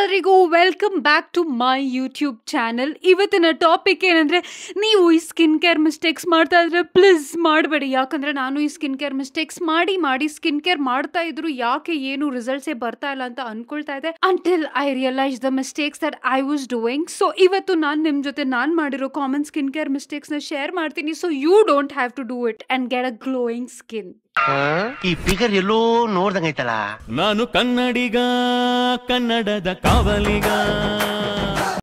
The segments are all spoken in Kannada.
ಎಲ್ರಿಗೂ welcome back to my YouTube channel. ಇವತ್ತಿನ ಟಾಪಿಕ್ ಏನಂದ್ರೆ, ನೀವು ಈ ಸ್ಕಿನ್ ಕೇರ್ ಮಿಸ್ಟೇಕ್ಸ್ ಮಾಡ್ತಾ ಇದ್ರೆ ಪ್ಲೀಸ್ ಮಾಡಬೇಡಿ. ಯಾಕಂದ್ರೆ ನಾನು ಈ ಸ್ಕಿನ್ ಕೇರ್ ಮಿಸ್ಟೇಕ್ಸ್ ಮಾಡಿ ಸ್ಕಿನ್ ಕೇರ್ ಮಾಡ್ತಾ ಇದ್ರು ಯಾಕೆ ಏನು ರಿಸಲ್ಟ್ಸೇ ಬರ್ತಾ ಇಲ್ಲ ಅಂತ ಅನ್ಕೊಳ್ತಾ ಇದೆ until I realise the mistakes that I was doing. So ಇವತ್ತು ನಾನು ನಿಮ್ ಜೊತೆ ನಾನು ಮಾಡಿರೋ ಕಾಮನ್ ಸ್ಕಿನ್ ಕೇರ್ ಮಿಸ್ಟೇಕ್ಸ್ ನ ಶೇರ್ ಮಾಡ್ತೀನಿ. So you don't have to do it and get a glowing skin. ಈ ಫಿಗರ್ ಎಲ್ಲೋ ನೋಡ್ದಂಗೈತಲ್ಲ. ನಾನು ಕನ್ನಡಿಗ, ಕನ್ನಡದ ಕಾವಲಿಗ.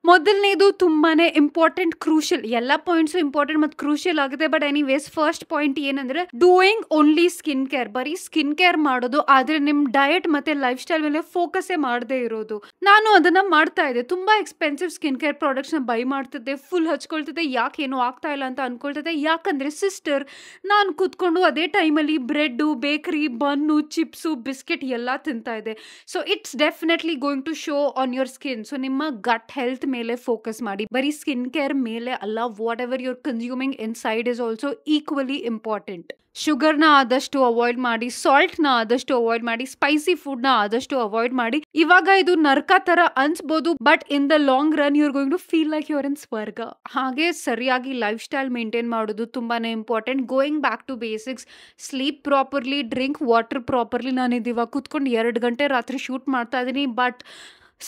ಮೊದಲನೇದು ತುಂಬಾನೇ ಇಂಪಾರ್ಟೆಂಟ್, ಕ್ರೂಷಿಯಲ್. ಎಲ್ಲ ಪಾಯಿಂಟ್ಸ್ ಇಂಪಾರ್ಟೆಂಟ್ ಮತ್ತು ಕ್ರೂಷಿಯಲ್ ಆಗಿದೆ. ಬಟ್ ಎನಿವೇಸ್ ಫಸ್ಟ್ ಪಾಯಿಂಟ್ ಏನಂದ್ರೆ, ಡೂಯಿಂಗ್ ಓನ್ಲಿ ಸ್ಕಿನ್ ಕೇರ್. ಬರೀ ಸ್ಕಿನ್ ಕೇರ್ ಮಾಡೋದು, ಆದ್ರೆ ನಿಮ್ ಡಯಟ್ ಮತ್ತೆ ಲೈಫ್ ಸ್ಟೈಲ್ ಮೇಲೆ ಫೋಕಸ್ ಮಾಡದೇ ಇರೋದು. ನಾನು ಅದನ್ನ ಮಾಡ್ತಾ ಇದ್ದೆ. ತುಂಬಾ ಎಕ್ಸ್ಪೆನ್ಸಿವ್ ಸ್ಕಿನ್ ಕೇರ್ ಪ್ರಾಡಕ್ಟ್ಸ್ ನ ಬೈ ಮಾಡ್ತಿದ್ದೆ, ಫುಲ್ ಹಚ್ಕೊಳ್ತಿದ್ದೆ. ಯಾಕೆ ಏನು ಆಗ್ತಾ ಇಲ್ಲ ಅಂತ ಅನ್ಕೊಳ್ತಿದ್ದೆ. ಯಾಕಂದ್ರೆ ಸಿಸ್ಟರ್, ನಾನು ಕೂತ್ಕೊಂಡು ಅದೇ ಟೈಮಲ್ಲಿ bread, bakery, bun, chips, biscuit ಎಲ್ಲ ತಿಂತಾ ಇದೆ. So it's definitely going to show on your skin. So ನಿಮ್ಮ ಗಟ್ ಹೆಲ್ತ್ ಮೇಲೆ ಫೋಕಸ್ ಮಾಡಿ, ಬರೀ ಸ್ಕಿನ್ ಕೇರ್ ಮೇಲೆ ಅಲ್ಲ. Whatever you're consuming inside is also equally important. ಶುಗರ್ನ ಆದಷ್ಟು ಅವಾಯ್ಡ್ ಮಾಡಿ, ಸಾಲ್ಟ್ನ ಆದಷ್ಟು ಅವಾಯ್ಡ್ ಮಾಡಿ, ಸ್ಪೈಸಿ ಫುಡ್ನ ಆದಷ್ಟು ಅವಾಯ್ಡ್ ಮಾಡಿ. ಇವಾಗ ಇದು ನರ್ಕ ತರ ಅನ್ಸ್ಬೋದು, but in the long run you're going to feel like you're in ಸ್ವರ್ಗ. ಹಾಗೆ ಸರಿಯಾಗಿ ಲೈಫ್ ಸ್ಟೈಲ್ ಮೇಂಟೈನ್ ಮಾಡೋದು ತುಂಬಾನೇ important. Going back to basics, sleep properly, drink water properly. ನಾನು ಇವಾಗ ಕೂತ್ಕೊಂಡು 2 ಗಂಟೆ ರಾತ್ರಿ ಶೂಟ್ ಮಾಡ್ತಾ ಇದ್ದೀನಿ, but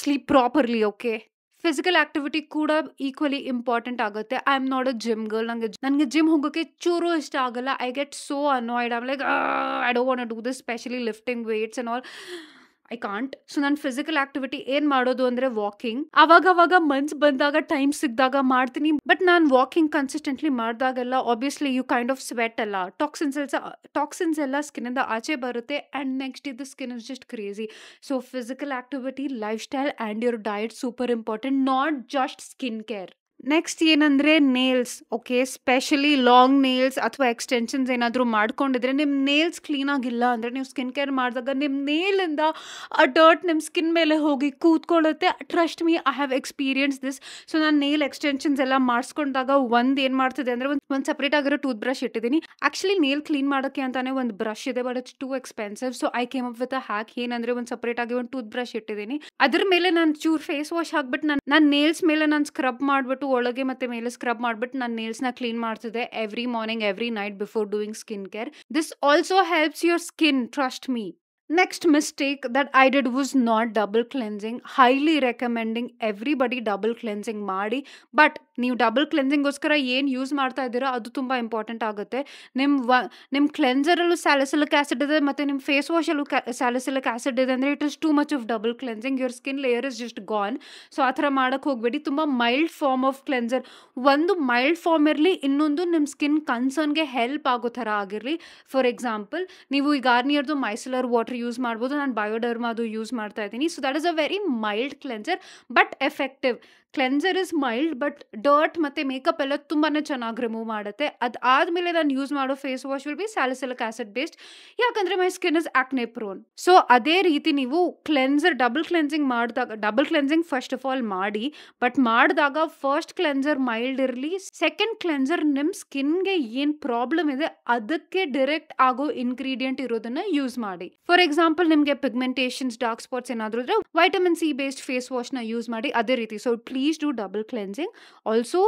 sleep properly. Okay, physical activity ಕೂಡ ಈಕ್ವಲಿ ಇಂಪಾರ್ಟೆಂಟ್ ಆಗುತ್ತೆ. I am not a gym girl. ನನಗೆ ಜಿಮ್ ಹೋಗೋಕೆ ಚೂರು ಇಷ್ಟ ಆಗಲ್ಲ. I get so annoyed. I'm like I don't want to do this, specially lifting weights and all. I can't. So ನಾನು ಫಿಸಿಕಲ್ ಆಕ್ಟಿವಿಟಿ ಏನ್ ಮಾಡೋದು ಅಂದ್ರೆ ವಾಕಿಂಗ್. ಅವಾಗ ಮನ್ಸ್ ಬಂದಾಗ, ಟೈಮ್ ಸಿಕ್ಕಿದಾಗ ಮಾಡ್ತೀನಿ. ಬಟ್ ನಾನು ವಾಕಿಂಗ್ ಕನ್ಸಿಸ್ಟೆಂಟ್ಲಿ ಮಾಡಿದಾಗೆಲ್ಲ obviously you kind of sweat ಅಲ್ಲ, ಟಾಕ್ಸಿನ್ಸ್ ಎಲ್ಲ ಸ್ಕಿನ್ ಇಂದ ಆಚೆ ಬರುತ್ತೆ. ಅಂಡ್ ನೆಕ್ಸ್ಟ್ ಇದು skin is just crazy. So physical activity, lifestyle and your diet super important, not just skin care. Next ಏನಂದ್ರೆ nails. Okay, specially long nails ಅಥವಾ ಎಕ್ಸ್ಟೆನ್ಷನ್ಸ್ ಏನಾದರೂ ಮಾಡ್ಕೊಂಡಿದ್ರೆ, ನಿಮ್ಮ ನೇಲ್ಸ್ ಕ್ಲೀನ್ ಆಗಿಲ್ಲ ಅಂದ್ರೆ, ನೀವು ಸ್ಕಿನ್ ಕೇರ್ ಮಾಡಿದಾಗ ನಿಮ್ಮ ನೇಲಿಂದ ಆ ಡರ್ಟ್ ನಿಮ್ಮ ಸ್ಕಿನ್ ಮೇಲೆ ಹೋಗಿ ಕೂತ್ಕೊಳ್ಳುತ್ತೆ. Trust me, I have experience this. So ನಾನು ನೇಲ್ ಎಕ್ಸ್ಟೆನ್ಷನ್ಸ್ ಎಲ್ಲ ಮಾಡಿಸ್ಕೊಂಡಾಗ ಏನು ಮಾಡ್ತಿದೆ ಅಂದ್ರೆ, ಒಂದು ಸಪ್ರೇಟ್ ಆಗಿರೋ ಟೂತ್ ಬ್ರಷ್ ಇಟ್ಟಿದ್ದೀನಿ. ಆಕ್ಚುಲಿ ನೇಲ್ ಕ್ಲೀನ್ ಮಾಡೋಕ್ಕೆ ಅಂತಾನೆ ಒಂದು ಬ್ರಷ್ ಇದೆ, but it's too expensive. So I came up with a hack. ಏನಂದ್ರೆ, ಒಂದು ಸಪ್ರೇಟ್ ಆಗಿ ಒಂದು ಟೂತ್ ಬ್ರಷ್ ಇಟ್ಟಿದ್ದೀನಿ. ಅದ್ರ ಮೇಲೆ ನಾನು ಚೂರ್ ಫೇಸ್ ವಾಶ್ ಹಾಕ್ಬಿಟ್ಟು ನಾನು ನೇಲ್ಸ್ ಮೇಲೆ ನಾನು ಸ್ಕ್ರಬ್ ಮಾಡ್ಬಿಟ್ಟು, ಒಳಗೆ ಮತ್ತೆ ಮೇಲೆ ಸ್ಕ್ರಬ್ ಮಾಡ್ಬಿಟ್ಟು ನಾನು ನೇಲ್ಸ್ ನ ಕ್ಲೀನ್ ಮಾಡ್ತಿದ್ದೆ every morning, every night before doing skin care. This also helps your skin, trust me. Next mistake that I did was not double cleansing. Highly recommending everybody double cleansing ಮಾಡಿ. ಬಟ್ ನೀವು ಡಬಲ್ ಕ್ಲೆನ್ಸಿಂಗ್ಗೋಸ್ಕರ ಏನು ಯೂಸ್ ಮಾಡ್ತಾ ಇದ್ದೀರಾ ಅದು ತುಂಬ ಇಂಪಾರ್ಟೆಂಟ್ ಆಗುತ್ತೆ. ನಿಮ್ಮ ಕ್ಲೆನ್ಸರಲ್ಲೂ ಸ್ಯಾಲಿಸಿಲಿಕ್ ಆಸಿಡ್ ಇದೆ, ಮತ್ತು ನಿಮ್ಮ ಫೇಸ್ ವಾಶಲ್ಲೂ ಸ್ಯಾಲಿಸಿಲಿಕ್ ಆಸಿಡ್ ಇದೆ ಅಂದರೆ it is too much of double cleansing. Your skin layer is just gone. So ಆ ಥರ ಮಾಡೋಕ್ಕೆ ಹೋಗಬೇಡಿ. ತುಂಬ ಮೈಲ್ಡ್ ಫಾರ್ಮ್ ಆಫ್ ಕ್ಲೆನ್ಸರ್, ಒಂದು ಮೈಲ್ಡ್ ಫಾರ್ಮ್ ಇರಲಿ, ಇನ್ನೊಂದು ನಿಮ್ಮ ಸ್ಕಿನ್ ಕನ್ಸರ್ನ್ಗೆ ಹೆಲ್ಪ್ ಆಗೋ ಥರ ಆಗಿರಲಿ. ಫಾರ್ ಎಕ್ಸಾಂಪಲ್, ನೀವು ಈ ಗಾರ್ನಿಯರ್ದು ಮೈಸೆಲರ್ ವಾಟರ್ ಯೂಸ್ ಮಾಡ್ಬೋದು. ನಾನು ಬಯೋಡರ್ಮಾ ಅದು ಯೂಸ್ ಮಾಡ್ತಾ ಇದ್ದೀನಿ. So that is a very mild cleanser but effective. Cleanser is mild, but dirt ಮತ್ತು ಮೇಕಪ್ ಎಲ್ಲ ತುಂಬಾ ಚೆನ್ನಾಗಿ ರಿಮೂವ್ ಮಾಡುತ್ತೆ. ಅದಾದಮೇಲೆ ನಾನು ಯೂಸ್ ಮಾಡೋ face wash will be salicylic acid based, ಯಾಕಂದರೆ my skin is acne prone. So ಅದೇ ರೀತಿ ನೀವು ಕ್ಲೆನ್ಸರ್ ಡಬಲ್ ಕ್ಲೆನ್ಸಿಂಗ್ ಮಾಡಿದಾಗ, double cleansing first of all ಮಾಡಿ, ಬಟ್ ಮಾಡಿದಾಗ ಫಸ್ಟ್ ಕ್ಲೆನ್ಸರ್ ಮೈಲ್ಡ್ ಇರಲಿ, ಸೆಕೆಂಡ್ ಕ್ಲೆನ್ಸರ್ ನಿಮ್ಮ ಸ್ಕಿನ್ಗೆ ಏನು ಪ್ರಾಬ್ಲಮ್ ಇದೆ ಅದಕ್ಕೆ ಡೈರೆಕ್ಟ್ ಆಗೋ ಇಂಗ್ರೀಡಿಯೆಂಟ್ ಇರೋದನ್ನ ಯೂಸ್ ಮಾಡಿ. ಫಾರ್ ಎಕ್ಸಾಂಪಲ್, ನಿಮಗೆ ಪಿಗ್ಮೆಂಟೇಷನ್ಸ್, ಡಾರ್ಕ್ ಸ್ಪಾಟ್ಸ್ ಏನಾದರೂ ಇದ್ರೆ ವೈಟಮಿನ್ ಸಿ ಬೇಸ್ಡ್ ಫೇಸ್ ವಾಶ್ನ ಯೂಸ್ ಮಾಡಿ. ಅದೇ ರೀತಿ. So please do double cleansing. Also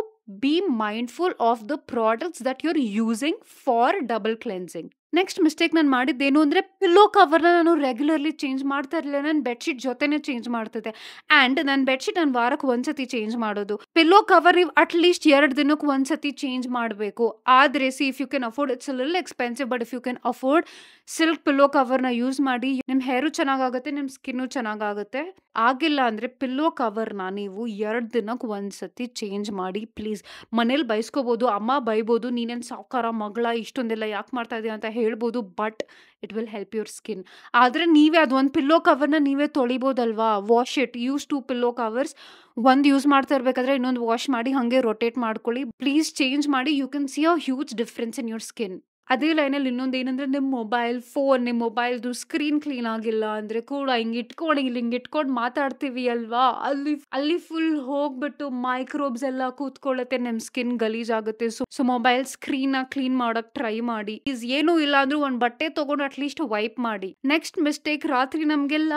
be mindful of the products that you're using for double cleansing. Next mistake ನಾನು ಮಾಡಿದ್ದೇನು ಅಂದರೆ, ಪಿಲ್ಲೋ ಕವರ್ನ ನಾನು ರೆಗ್ಯುಲರ್ಲಿ ಚೇಂಜ್ ಮಾಡ್ತಾ ಇರಲಿಲ್ಲ. ನಾನು ಬೆಡ್ಶೀಟ್ ಜೊತೆನೇ ಚೇಂಜ್ ಮಾಡ್ತಿದ್ದೆ. ಆ್ಯಂಡ್ ನನ್ನ ಬೆಡ್ಶೀಟ್ ನಾನು ವಾರಕ್ಕೆ ಒಂದ್ಸತಿ ಚೇಂಜ್ ಮಾಡೋದು. ಪಿಲ್ಲೋ ಕವರ್ ಅಟ್ಲೀಸ್ಟ್ 2 ದಿನಕ್ಕೆ ಒಂದ್ಸತಿ ಚೇಂಜ್ ಮಾಡಬೇಕು. ಆದರೆ if you can afford, it's lil expensive, but if you can afford, silk pillow ಕವರ್ನ ಯೂಸ್ ಮಾಡಿ. ನಿಮ್ಮ ಹೇರು ಚೆನ್ನಾಗಾಗುತ್ತೆ, ನಿಮ್ಮ ಸ್ಕಿನ್ನು ಚೆನ್ನಾಗಾಗುತ್ತೆ. ಆಗಿಲ್ಲ ಅಂದರೆ ಪಿಲ್ಲೋ ಕವರ್ನ ನೀವು 2 ದಿನಕ್ಕೆ ಒಂದ್ಸತಿ ಚೇಂಜ್ ಮಾಡಿ ಪ್ಲೀಸ್. ಮನೇಲಿ ಬೈಸ್ಕೋಬೋದು, ಅಮ್ಮ ಬೈಬೋದು, ನೀನೇನು ಸಾವುಕಾರ ಮಗಳ ಇಷ್ಟೊಂದೆಲ್ಲ ಯಾಕೆ ಮಾಡ್ತಾ ಇದೆಯಾ ಅಂತ ಹೇಳ್ಬೋದು, but it will help your skin. ಆದರೆ ನೀವೇ ಅದೊಂದು ಪಿಲ್ಲೋ ಕವರ್ನ ನೀವೇ ತೊಳಿಬೋದಲ್ವಾ. Wash it, use 2 pillow covers. ಒಂದು ಯೂಸ್ ಮಾಡ್ತಾ ಇರಬೇಕಾದ್ರೆ ಇನ್ನೊಂದು ವಾಶ್ ಮಾಡಿ ಹಾಗೆ ರೊಟೇಟ್ ಮಾಡ್ಕೊಳ್ಳಿ. ಪ್ಲೀಸ್ ಚೇಂಜ್ ಮಾಡಿ. You can see a huge difference in your skin. ಅದೇ ಲೈನಲ್ಲಿ ಇನ್ನೊಂದು ಏನಂದ್ರೆ ನಿಮ್ಮ ಮೊಬೈಲ್ದು ಸ್ಕ್ರೀನ್ ಕ್ಲೀನ್ ಆಗಿಲ್ಲ ಅಂದ್ರೆ ಕೂಡ ಹಿಂಗ್ ಇಟ್ಕೊಂಡು ಮಾತಾಡ್ತೀವಿ ಅಲ್ವಾ, ಅಲ್ಲಿ ಫುಲ್ ಹೋಗ್ಬಿಟ್ಟು ಮೈಕ್ರೋಬ್ಸ್ ಎಲ್ಲ ಕೂತ್ಕೊಳ್ಳುತ್ತೆ, ನಿಮ್ ಸ್ಕಿನ್ ಗಲೀಜ್ ಆಗುತ್ತೆ. ಸೊ ಮೊಬೈಲ್ ಸ್ಕ್ರೀನ್ ಕ್ಲೀನ್ ಮಾಡಕ್ ಟ್ರೈ ಮಾಡಿ. ಏನೂ ಇಲ್ಲ ಅಂದ್ರೂ ಒಂದ್ ಬಟ್ಟೆ ತಗೊಂಡು ಅಟ್ಲೀಸ್ಟ್ ವೈಪ್ ಮಾಡಿ. ನೆಕ್ಸ್ಟ್ ಮಿಸ್ಟೇಕ್, ರಾತ್ರಿ ನಮ್ಗೆ ಲ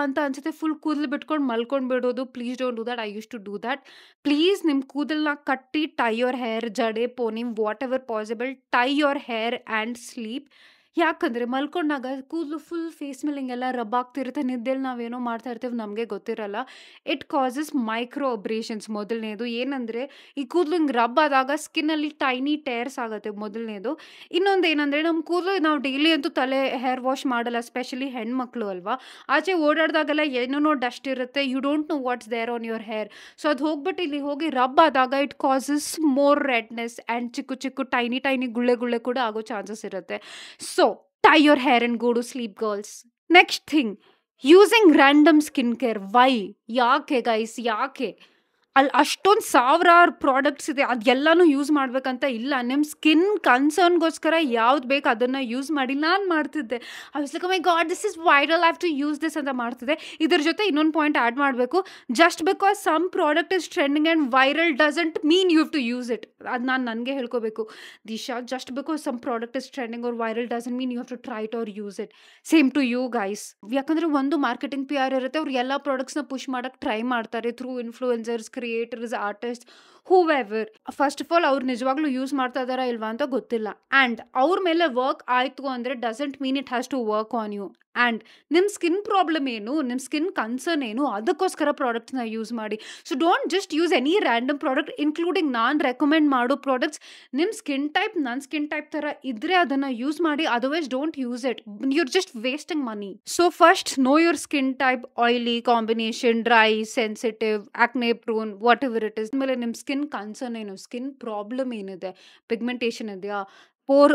ಅಂತ ಅನ್ಸುತ್ತೆ, ಫುಲ್ ಕೂದಲು ಬಿಟ್ಕೊಂಡು ಮಲ್ಕೊಂಡ್ ಬಿಡೋದು. Please don't do that. I use to do that. Please ನಿಮ್ ಕೂದಲ್ನ ಕಟ್ಟಿ ಟೈ ಯೋರ್ ಹೇರ್, ಜಡೆ pony whatever possible, tie your hair and sleep. ಯಾಕಂದ್ರೆ ಮಲ್ಕೊಂಡಾಗ ಕೂದಲು ಫುಲ್ ಫೇಸ್ ಮೇಲೆ ಹಿಂಗೆಲ್ಲ ರಬ್ ಆಗ್ತಿರುತ್ತೆ, ನಿದ್ದೆಲ್ಲಿ ನಾವೇನೋ ಮಾಡ್ತಾ ಇರ್ತೀವಿ, ನಮಗೆ ಗೊತ್ತಿರಲ್ಲ. It causes micro ಅಬ್ರೇಷನ್ಸ್. ಮೊದಲನೇದು ಏನಂದ್ರೆ, ಈ ಕೂದಲು ಹಿಂಗೆ ರಬ್ ಆದಾಗ ಸ್ಕಿನ್ ಅಲ್ಲಿ ಟೈನಿ ಟೇರ್ಸ್ ಆಗುತ್ತೆ, ಮೊದಲನೇದು. ಇನ್ನೊಂದು ಏನಂದ್ರೆ, ನಮ್ಮ ಕೂದಲು ನಾವು ಡೈಲಿ ಅಂತೂ ತಲೆ ಹೇರ್ ವಾಶ್ ಮಾಡಲ್ಲ, ಸ್ಪೆಷಲಿ ಹೆಣ್ಮಕ್ಳು ಅಲ್ವಾ. ಆಚೆ ಓಡಾಡ್ದಾಗೆಲ್ಲ ಏನೇನೋ ಡಸ್ಟ್ ಇರುತ್ತೆ, you don't know what's there on your hair. So ಅದು ಹೋಗ್ಬಿಟ್ಟು ಇಲ್ಲಿ ಹೋಗಿ ರಬ್ ಆದಾಗ it causes more redness and ಚಿಕ್ಕ ಟೈನಿ ಗುಳ್ಳೆ ಕೂಡ ಆಗೋ ಚಾನ್ಸಸ್ ಇರುತ್ತೆ. So tie your hair and go to sleep, girls. Next thing, using random skincare. Why? ಯಾಕೆ ಗೈಸ್, ಯಾಕೆ? ಅಲ್ಲಿ ಅಷ್ಟೊಂದು ಸಾವಿರಾರು ಪ್ರಾಡಕ್ಟ್ಸ್ ಇದೆ, ಅದೆಲ್ಲನೂ ಯೂಸ್ ಮಾಡ್ಬೇಕಂತ ಇಲ್ಲ. ನಿಮ್ಮ ಸ್ಕಿನ್ ಕನ್ಸರ್ನ್ಗೋಸ್ಕರ ಯಾವ್ದು ಬೇಕು ಅದನ್ನು ಯೂಸ್ ಮಾಡಿ. ನಾನು ಮಾಡ್ತಿದ್ದೆ, I was like my god this is viral, I have to use this ಅಂತ ಮಾಡ್ತಿದ್ದೆ. ಇದ್ರ ಜೊತೆ ಇನ್ನೊಂದು ಪಾಯಿಂಟ್ ಆ್ಯಡ್ ಮಾಡಬೇಕು, just because some product is trending and viral doesn't mean you have to use it. ಅದು ನಾನು ನನಗೆ ಹೇಳ್ಕೋಬೇಕು, Disha, just because some product is trending or viral doesn't mean you have to try it or use it. Same to you guys. ಯಾಕಂದರೆ ಒಂದು ಮಾರ್ಕೆಟಿಂಗ್ PR ಇರುತ್ತೆ, ಅವ್ರು ಎಲ್ಲ ಪ್ರಾಡಕ್ಟ್ಸ್ನ ಪುಷ್ ಮಾಡೋಕ್ಕೆ ಟ್ರೈ ಮಾಡ್ತಾರೆ through influencers, creators, artist, whoever. First of all ಅವ್ರು ನಿಜವಾಗ್ಲೂ ಯೂಸ್ ಮಾಡ್ತಾ ಇದಾರಾ ಇಲ್ವಾ ಅಂತ ಗೊತ್ತಿಲ್ಲ. ಆ್ಯಂಡ್ ಅವ್ರ ಮೇಲೆ ವರ್ಕ್ ಆಯಿತು ಅಂದರೆ doesn't mean it has to work on you. And ನಿಮ್ಮ ಸ್ಕಿನ್ ಪ್ರಾಬ್ಲಮ್ ಏನು, ನಿಮ್ಮ ಸ್ಕಿನ್ ಕನ್ಸರ್ನ್ ಏನು, ಅದಕ್ಕೋಸ್ಕರ ಪ್ರಾಡಕ್ಟ್ಸ್ನ ಯೂಸ್ ಮಾಡಿ. So don't just use any random product, including ನಾನು ರೆಕಮೆಂಡ್ ಮಾಡೋ ಪ್ರಾಡಕ್ಟ್ಸ್. ನಿಮ್ಮ ಸ್ಕಿನ್ ಟೈಪ್ ನನ್ನ ಸ್ಕಿನ್ ಟೈಪ್ ಥರ ಇದ್ದರೆ ಅದನ್ನು ಯೂಸ್ ಮಾಡಿ, otherwise don't use it. You're just wasting money. So first know your skin type, oily, combination, dry, sensitive, acne prone, what ever it is. ಆಮೇಲೆ ನಿಮ್ಮ ಸ್ಕಿನ್ ಕನ್ಸರ್ನ್ ಏನು, ಸ್ಕಿನ್ ಪ್ರಾಬ್ಲಮ್ ಏನಿದೆ, ಪಿಗ್ಮೆಂಟೇಷನ್ ಇದೆಯಾ,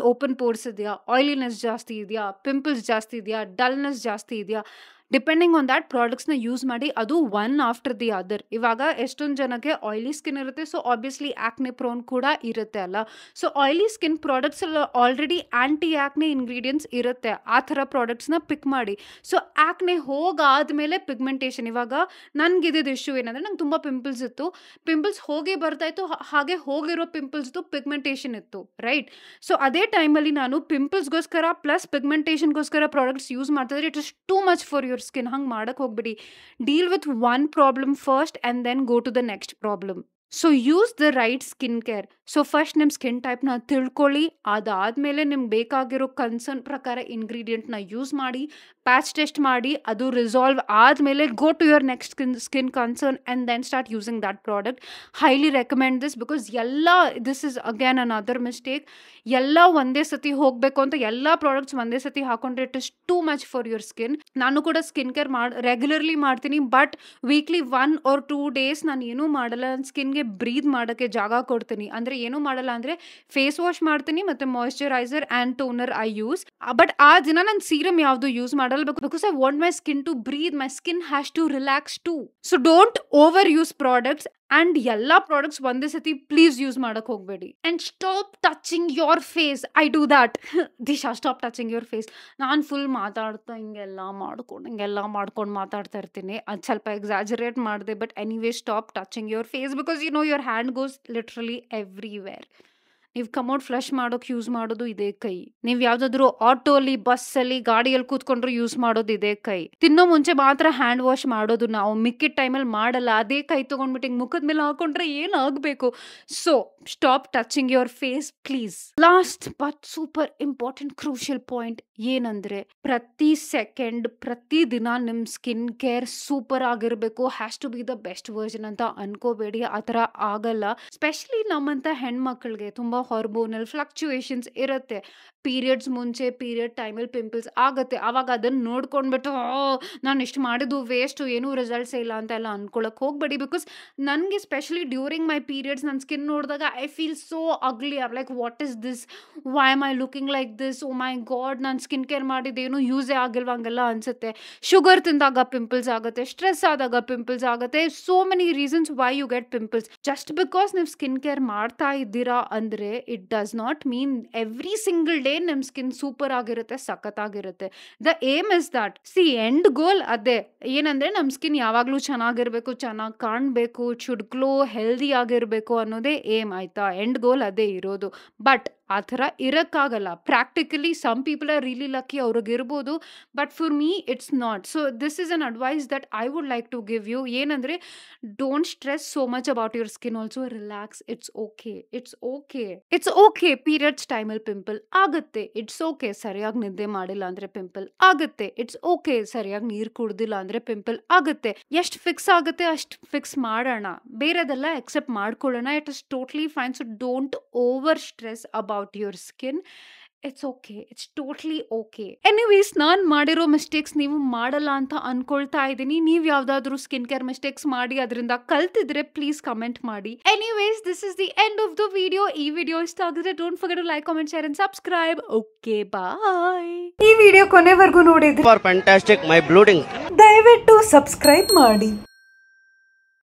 ಓಪನ್ ಪೋರ್ಸ್ ಇದೆಯಾ, ಆಯಿಲಿನೆಸ್ ಜಾಸ್ತಿ ಇದೆಯಾ, ಪಿಂಪಲ್ಸ್ ಜಾಸ್ತಿ ಇದೆಯಾ, ಡಲ್ನೆಸ್ ಜಾಸ್ತಿ ಇದೆಯಾ, ಡಿಪೆಂಡಿಂಗ್ ಆನ್ ದ್ಯಾಟ್ ಪ್ರಾಡಕ್ಟ್ಸ್ನ ಯೂಸ್ ಮಾಡಿ. ಅದು ಒನ್ ಆಫ್ಟರ್ ದಿ ಅದರ್. ಇವಾಗ ಎಷ್ಟೊಂದು ಜನಕ್ಕೆ ಆಯಿಲಿ ಸ್ಕಿನ್ ಇರುತ್ತೆ, ಸೊ ಆಬ್ವಿಯಸ್ಲಿ ಆಕ್ನೆ ಪ್ರೋನ್ ಕೂಡ ಇರುತ್ತೆ ಅಲ್ಲ. ಸೊ ಆಯಿಲಿ ಸ್ಕಿನ್ ಪ್ರಾಡಕ್ಟ್ಸ್ ಎಲ್ಲ ಆಲ್ರೆಡಿ ಆ್ಯಂಟಿ ಆಕ್ನೆ ಇಂಗ್ರೀಡಿಯೆಂಟ್ಸ್ ಇರುತ್ತೆ, ಆ ಥರ ಪ್ರಾಡಕ್ಟ್ಸ್ನ ಪಿಕ್ ಮಾಡಿ. ಸೊ ಆಕ್ನೆ ಹೋಗಾದ್ಮೇಲೆ ಪಿಗ್ಮೆಂಟೇಷನ್. ಇವಾಗ ನನಗಿದ್ದು ಇಶ್ಯೂ ಏನಂದರೆ, ನಂಗೆ ತುಂಬ ಪಿಂಪಲ್ಸ್ ಇತ್ತು, ಪಿಂಪಲ್ಸ್ ಹೋಗಿ ಬರ್ತಾಯಿತ್ತು, ಹಾಗೆ ಹೋಗಿರೋ ಪಿಂಪಲ್ಸ್ದು ಪಿಗ್ಮೆಂಟೇಷನ್ ಇತ್ತು, ರೈಟ್. ಸೊ ಅದೇ ಟೈಮಲ್ಲಿ ನಾನು ಪಿಂಪಲ್ಸ್ಗೋಸ್ಕರ ಪ್ಲಸ್ ಪಿಗ್ಮೆಂಟೇಷನ್ಗೋಸ್ಕರ ಪ್ರಾಡಕ್ಟ್ಸ್ ಯೂಸ್ ಮಾಡ್ತಿದ್ರೆ, it is too much for your skin. ಹಂಗೆ ಮಾಡಕ್ಕೆ ಹೋಗ್ಬಿಡಿ. Deal with one problem first and then go to the next problem. So use the right skin care. So first ನಿಮ್ಮ ಸ್ಕಿನ್ ಟೈಪ್ನ ತಿಳ್ಕೊಳ್ಳಿ, ಅದಾದಮೇಲೆ ನಿಮ್ಗೆ ಬೇಕಾಗಿರೋ ಕನ್ಸರ್ನ್ ಪ್ರಕಾರ ಇಂಗ್ರೀಡಿಯೆಂಟ್ನ ಯೂಸ್ ಮಾಡಿ, ಪ್ಯಾಚ್ ಟೆಸ್ಟ್ ಮಾಡಿ, ಅದು ರಿಸಾಲ್ವ್ ಆದಮೇಲೆ go to your next skin concern and then start using that product. Highly recommend this, because this is again another mistake. ಎಲ್ಲ ಒಂದೇ ಸತಿ ಹೋಗಬೇಕು ಅಂತ ಎಲ್ಲ ಪ್ರಾಡಕ್ಟ್ಸ್ ಒಂದೇ ಸತಿ ಹಾಕೊಂಡ್ರೆ it is too much for your skin. ನಾನು ಕೂಡ ಸ್ಕಿನ್ ಕೇರ್ ರೆಗ್ಯುಲರ್ಲಿ ಮಾಡ್ತೀನಿ, ಬಟ್ ವೀಕ್ಲಿ 1 or 2 days ನಾನು ಏನೂ ಮಾಡಲ್ಲ. ನನ್ನ ಸ್ಕಿನ್ಗೆ ಬ್ರೀದ್ ಮಾಡೋಕ್ಕೆ ಜಾಗ ಕೊಡ್ತೀನಿ. ಅಂದರೆ ಏನೂ ಮಾಡಲ್ಲ ಅಂದರೆ ಫೇಸ್ ವಾಶ್ ಮಾಡ್ತೀನಿ ಮತ್ತು moisturiser and toner I use. But ಆ ದಿನ ನಾನು ಸೀರಮ್ ಯಾವುದು ಯೂಸ್ ಮಾಡಲ್ಲ, because I want my skin to breathe. My skin has to relax too. So don't over use products. And ಎಲ್ಲ ಪ್ರಾಡಕ್ಟ್ಸ್ ಒಂದೇ ಸತಿ ಪ್ಲೀಸ್ ಯೂಸ್ ಮಾಡಕ್ಕೆ ಹೋಗಬೇಡಿ. And stop touching your face. I do that. Disha, stop touching your face. ನಾನು ಫುಲ್ ಮಾತಾಡ್ತಾ ಹಿಂಗೆಲ್ಲ ಮಾಡ್ಕೊಂಡು ಮಾತಾಡ್ತಾ ಇರ್ತೀನಿ. ಅದು ಸ್ವಲ್ಪ ಎಕ್ಸಾಜರೇಟ್ ಮಾಡಿದೆ, but anyway stop touching your face, because you know your hand goes literally everywhere. ನೀವು ಕಮೋಡ್ ಫ್ಲಶ್ ಮಾಡೋಕೆ ಯೂಸ್ ಮಾಡೋದು ಇದೇ ಕೈ. ನೀವು ಯಾವುದಾದ್ರೂ ಆಟೋಲಿ, ಬಸ್ಸಲ್ಲಿ, ಗಾಡಿಯಲ್ಲಿ ಕೂತ್ಕೊಂಡ್ರು ಯೂಸ್ ಮಾಡೋದು ಇದೇ ಕೈ. ತಿನ್ನೋ ಮುಂಚೆ ಮಾತ್ರ ಹ್ಯಾಂಡ್ ವಾಶ್ ಮಾಡೋದು ನಾವು, ಮಿಕ್ಕಿದ ಟೈಮಲ್ಲಿ ಮಾಡಲ್ಲ. ಅದೇ ಕೈ ತೊಗೊಂಡ್ಬಿಟ್ಟು ಹಿಂಗೆ ಮುಖದ ಮೇಲೆ ಹಾಕೊಂಡ್ರೆ ಏನಾಗಬೇಕು? So stop touching your face please. Last but super important crucial point ಏನಂದರೆ, ಪ್ರತಿ ಸೆಕೆಂಡ್, ಪ್ರತಿ ದಿನ ನಿಮ್ಮ ಸ್ಕಿನ್ ಕೇರ್ ಸೂಪರ್ ಆಗಿರಬೇಕು, has to be the best version ಅಂತ ಅನ್ಕೋಬೇಡಿ. ಆ ಥರ ಆಗಲ್ಲ. ಸ್ಪೆಷಲಿ ನಮ್ಮಂಥ ಹೆಣ್ಮಕ್ಳಿಗೆ ತುಂಬ ಹಾರ್ಮೋನಲ್ ಫ್ಲಕ್ಚುಯೇಷನ್ಸ್ ಇರುತ್ತೆ. ಪೀರಿಯಡ್ಸ್ ಮುಂಚೆ, ಪೀರಿಯಡ್ ಟೈಮಲ್ಲಿ ಪಿಂಪಲ್ಸ್ ಆಗುತ್ತೆ. ಆವಾಗ ಅದನ್ನು ನೋಡ್ಕೊಂಡ್ಬಿಟ್ಟು ನಾನು ಇಷ್ಟು ಮಾಡಿದ್ದು ವೇಸ್ಟು, ಏನೂ ರಿಸಲ್ಟ್ಸೇ ಇಲ್ಲ ಅಂತ ಎಲ್ಲ ಅನ್ಕೊಳಕ್ಕೆ ಹೋಗಬೇಡಿ. ಬಿಕಾಸ್ ನನಗೆ ಸ್ಪೆಷಲಿ ಡ್ಯೂರಿಂಗ್ ಮೈ ಪೀರಿಯಡ್ಸ್ ನನ್ನ ಸ್ಕಿನ್ ನೋಡಿದಾಗ I feel so ugly. Or like, what is this, why am I looking like this, oh my God, ನಾನು ಸ್ಕಿನ್ ಕೇರ್ ಮಾಡಿದ್ದೇನು ಯೂಸೇ ಆಗಿಲ್ವ ಹಂಗೆಲ್ಲ ಅನಿಸುತ್ತೆ. ಶುಗರ್ ತಿಂದಾಗ ಪಿಂಪಲ್ಸ್ ಆಗುತ್ತೆ, ಸ್ಟ್ರೆಸ್ ಆದಾಗ ಪಿಂಪಲ್ಸ್ ಆಗುತ್ತೆ. So many reasons why you get pimples. Just because ನೀವು ಸ್ಕಿನ್ ಕೇರ್ ಮಾಡ್ತಾ ಇದ್ದೀರಾ ಅಂದರೆ it does not mean every single day ನಮ್ ಸ್ಕಿನ್ ಸೂಪರ್ ಆಗಿರುತ್ತೆ, ಸಖತ್ತಾಗಿರುತ್ತೆ. The aim is that, see end goal ಅದೇ ಏನಂದ್ರೆ ನಮ್ ಸ್ಕಿನ್ ಯಾವಾಗ್ಲೂ ಚೆನ್ನಾಗಿರ್ಬೇಕು, ಚೆನ್ನಾಗಿ ಕಾಣ್ಬೇಕು, ಇಟ್ ಶುಡ್ ಗ್ಲೋ, ಹೆಲ್ದಿ ಆಗಿರ್ಬೇಕು ಅನ್ನೋದೇ ಏಮ್ ಆಯ್ತಾ. ಎಂಡ್ ಗೋಲ್ ಅದೇ ಇರೋದು. ಬಟ್ ಆ ಥರ ಇರೋಕ್ಕಾಗಲ್ಲ. Practically some people are really lucky, ಅವ್ರಿಗಿರ್ಬೋದು, but for me it's not. So this is an advice that I would like to give you. ಏನಂದರೆ don't stress so much about your skin. Also relax. It's okay, it's okay, it's okay. Periods ಟೈಮಲ್ಲಿ ಪಿಂಪಲ್ ಆಗುತ್ತೆ, ಇಟ್ಸ್ ಓಕೆ. ಸರಿಯಾಗಿ ನಿದ್ದೆ ಮಾಡಿಲ್ಲ ಅಂದರೆ ಪಿಂಪಲ್ ಆಗುತ್ತೆ, ಇಟ್ಸ್ ಓಕೆ. ಸರಿಯಾಗಿ ನೀರು ಕುಡ್ದಿಲ್ಲ ಅಂದರೆ ಪಿಂಪಲ್ ಆಗುತ್ತೆ. ಎಷ್ಟು ಫಿಕ್ಸ್ ಆಗುತ್ತೆ ಅಷ್ಟು ಫಿಕ್ಸ್ ಮಾಡೋಣ, ಬೇರೆದೆಲ್ಲ ಎಕ್ಸೆಪ್ಟ್ ಮಾಡ್ಕೊಳ್ಳೋಣ. It is totally fine. So don't over stress about your skin. It's okay, it's totally okay. Anyways, ನಾನು ಮಾಡಿರೋ ಮಿಸ್ಟೇಕ್ಸ್ ನೀವು ಮಾಡಲ್ಲ ಅಂತ ಅನ್ಕೊಳ್ತಾ ಇದ್ದೀನಿ. ನೀವು ಯಾವ್ದಾದ್ರು ಸ್ಕಿನ್ ಕೇರ್ ಮಿಸ್ಟೇಕ್ಸ್ ಮಾಡಿ ಅದರಿಂದ ಕಲ್ತಿದ್ರೆ ಪ್ಲೀಸ್ ಕಮೆಂಟ್ ಮಾಡಿ. Anyways, this is the end of the video. ಈ ವಿಡಿಯೋ ಇಷ್ಟ ಆಗಿದ್ರೆ don't forget to like, comment, share and subscribe. Okay, bye. ಈ ವಿಡಿಯೋ ಕೊನೆವರೆಗೂ ನೋಡಿದ್ರೆ ಫಾರ್ ಫ್ಯಾಂಟಾಸ್ಟಿಕ್ ಮೈ ಬ್ಲೂಡಿಂಗ್ ದಯವಿಟ್ಟು ಸಬ್ಸ್ಕ್ರೈಬ್ ಮಾಡಿ.